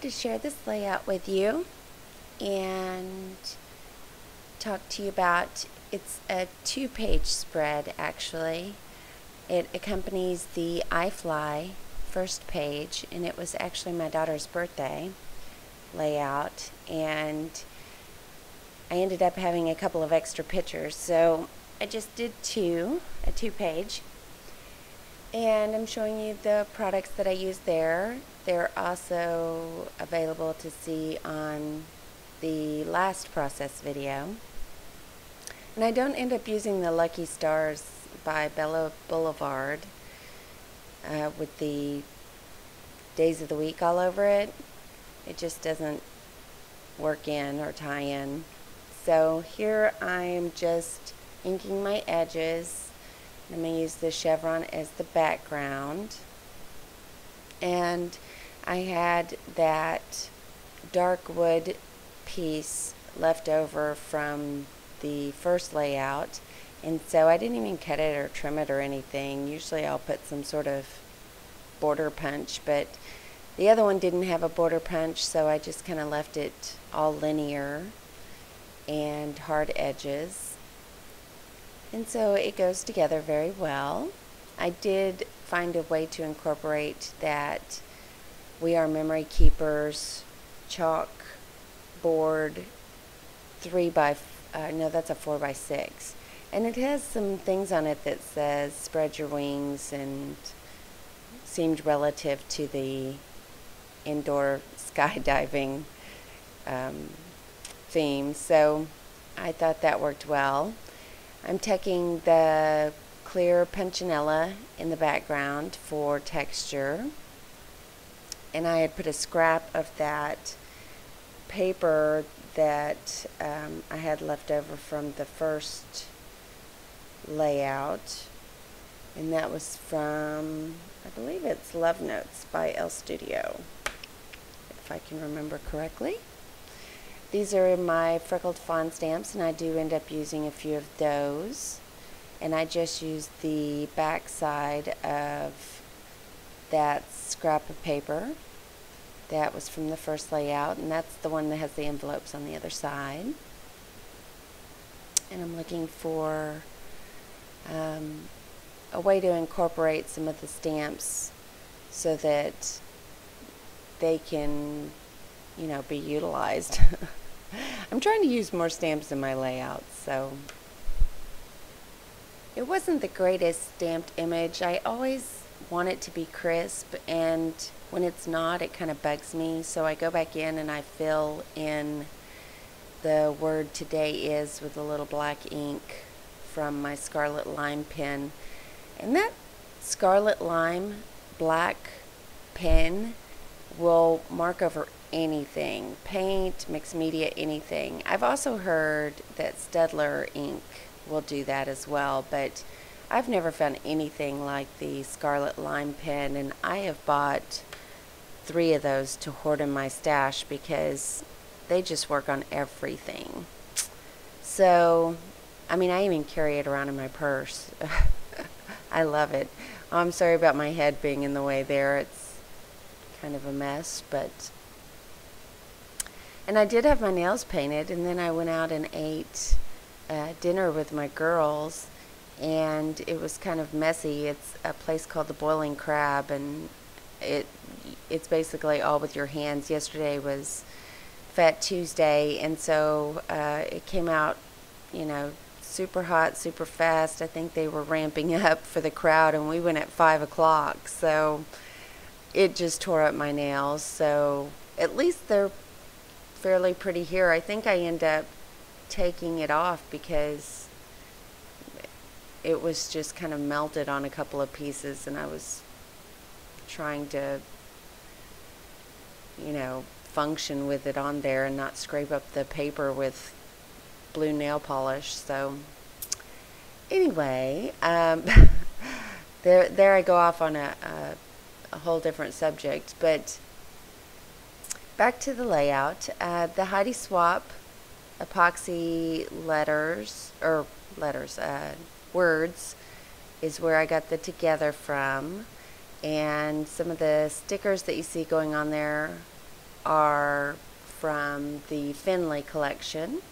to share this layout with you and talk to you about, it's a 2-page spread actually. It accompanies the I Fly first page, and it was actually my daughter's birthday layout, and I ended up having a couple of extra pictures, so I just did a 2-page, and I'm showing you the products that I use there. They're also available to see on the last process video. And I don't end up using the Lucky Stars by Bella Boulevard with the days of the week all over it. It just doesn't work in or tie in. So here I'm just inking my edges. I'm going to use the chevron as the background. And I had that dark wood piece left over from the first layout, and so I didn't even cut it or trim it or anything. Usually I'll put some sort of border punch, but the other one didn't have a border punch, so I just kind of left it all linear and hard edges, and so it goes together very well. I did find a way to incorporate that We Are Memory Keepers chalk board 4x6, and it has some things on it that says spread your wings, and seemed relative to the indoor skydiving theme, so I thought that worked well. I'm taking the clear punchinella in the background for texture, and I had put a scrap of that paper that I had left over from the first layout, and that was from, I believe it's Love Notes by El Studio, if I can remember correctly. These are my freckled fawn stamps, and I do end up using a few of those, and I just used the back side of that scrap of paper that was from the first layout, and that's the one that has the envelopes on the other side. And I'm looking for a way to incorporate some of the stamps so that they can, you know, be utilized. I'm trying to use more stamps in my layouts, so it wasn't the greatest stamped image. I always want it to be crisp, and when it's not, it kind of bugs me, so I go back in and I fill in the word today is with a little black ink from my Scarlet Lime pen. And that Scarlet Lime black pen will mark over anything, paint, mixed media, anything. I've also heard that Staedtler ink will do that as well, but I've never found anything like the Scarlet Lime pen, and I have bought 3 of those to hoard in my stash because they just work on everything. So, I mean, I even carry it around in my purse. I love it. Oh, I'm sorry about my head being in the way there. It's kind of a mess, but... And I did have my nails painted, and then I went out and ate dinner with my girls, and it was kind of messy. It's a place called the Boiling Crab, and it's basically all with your hands. Yesterday was Fat Tuesday, and so it came out, you know, super hot, super fast. I think they were ramping up for the crowd, and we went at 5 o'clock, so it just tore up my nails. So at least they're fairly pretty here. I think I end up taking it off because it was just kind of melted on a couple of pieces, and I was trying to, you know, function with it on there and not scrape up the paper with blue nail polish. So anyway, there I go off on a whole different subject, but back to the layout. The Heidi Swap epoxy words is where I got the together from, and some of the stickers that you see going on there are from the Finley collection.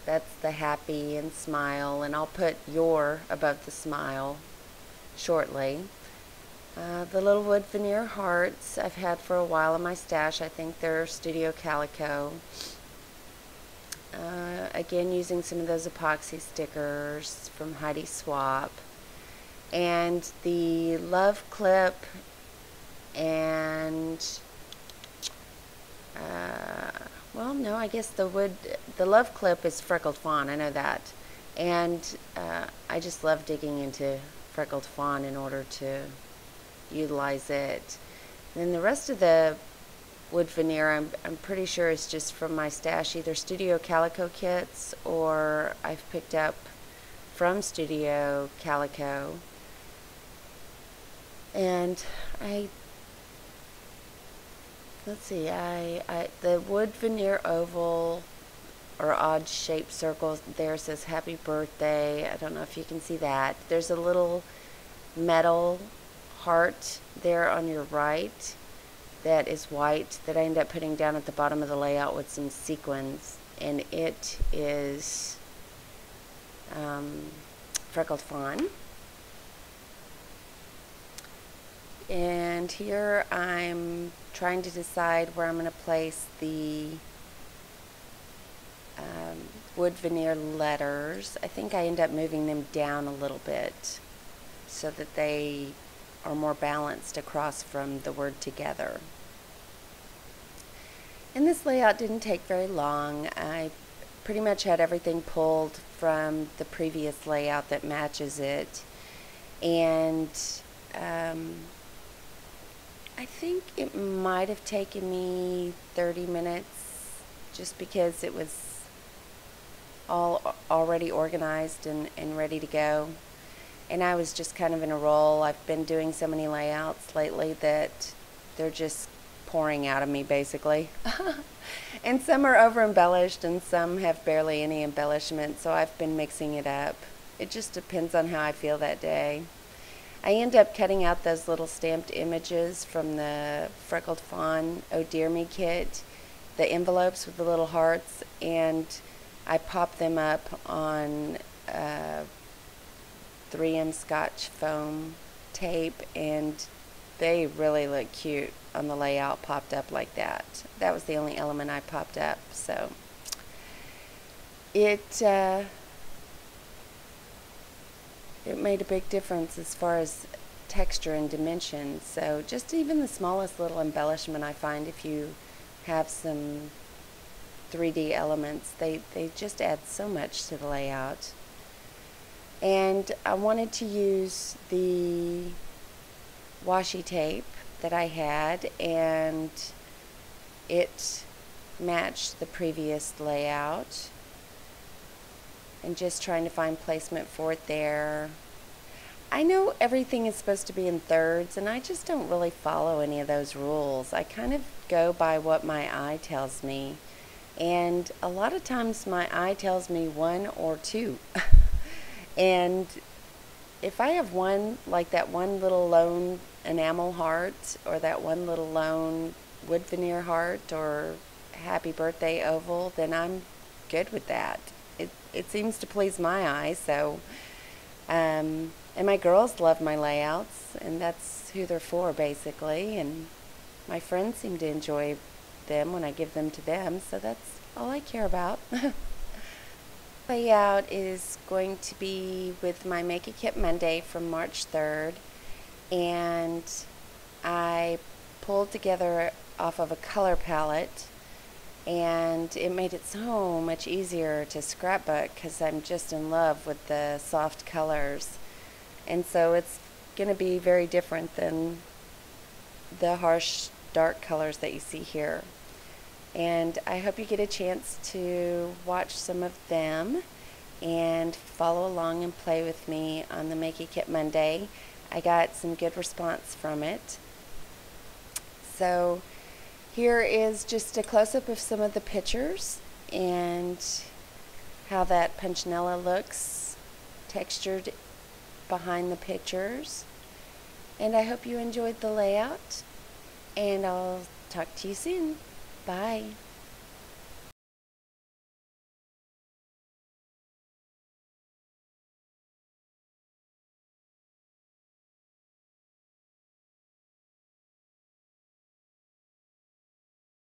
That's the happy and smile, and I'll put your above the smile shortly. The little wood veneer hearts I've had for a while in my stash. I think they're Studio Calico. Again, using some of those epoxy stickers from Heidi Swap. And the love clip and well, no, I guess the love clip is freckled fawn, I know that. And I just love digging into freckled fawn in order to utilize it. And then the rest of the wood veneer I'm pretty sure is just from my stash, either Studio Calico kits or I've picked up from Studio Calico. And let's see, the wood veneer oval or odd shaped circle there says happy birthday. I don't know if you can see that. There's a little metal heart there on your right that is white that I end up putting down at the bottom of the layout with some sequins, and it is freckled fawn. And here I'm trying to decide where I'm going to place the wood veneer letters. I think I end up moving them down a little bit so that they are more balanced across from the word together. And this layout didn't take very long. I pretty much had everything pulled from the previous layout that matches it, and I think it might have taken me 30 minutes just because it was all already organized and ready to go. And I was just kind of in a roll. I've been doing so many layouts lately that they're just pouring out of me, basically. And some are over embellished and some have barely any embellishment, so I've been mixing it up. It just depends on how I feel that day. I end up cutting out those little stamped images from the Freckled Fawn Oh Dear Me kit, the envelopes with the little hearts, and I pop them up on 3M Scotch foam tape, and they really look cute on the layout popped up like that. That was the only element I popped up, so it made a big difference as far as texture and dimension. So just even the smallest little embellishment, I find if you have some 3D elements, they just add so much to the layout. And I wanted to use the washi tape that I had, and it matched the previous layout, and just trying to find placement for it there. I know everything is supposed to be in thirds, and I just don't really follow any of those rules. I kind of go by what my eye tells me, and a lot of times my eye tells me 1 or 2. And if I have one, like that one little lone enamel heart, or that one little lone wood veneer heart, or happy birthday oval, then I'm good with that. It seems to please my eye, so and my girls love my layouts, and that's who they're for, basically, and my friends seem to enjoy them when I give them to them, so that's all I care about. Layout is going to be with my Make a Kit Monday from March 3rd, and I pulled together off of a color palette, and it made it so much easier to scrapbook because I'm just in love with the soft colors, and so it's going to be very different than the harsh dark colors that you see here. And I hope you get a chance to watch some of them and follow along and play with me on the Make a Kit Monday. I got some good response from it. So here is just a close-up of some of the pictures and how that punchinella looks textured behind the pictures. And I hope you enjoyed the layout, and I'll talk talk to you soon. Bye.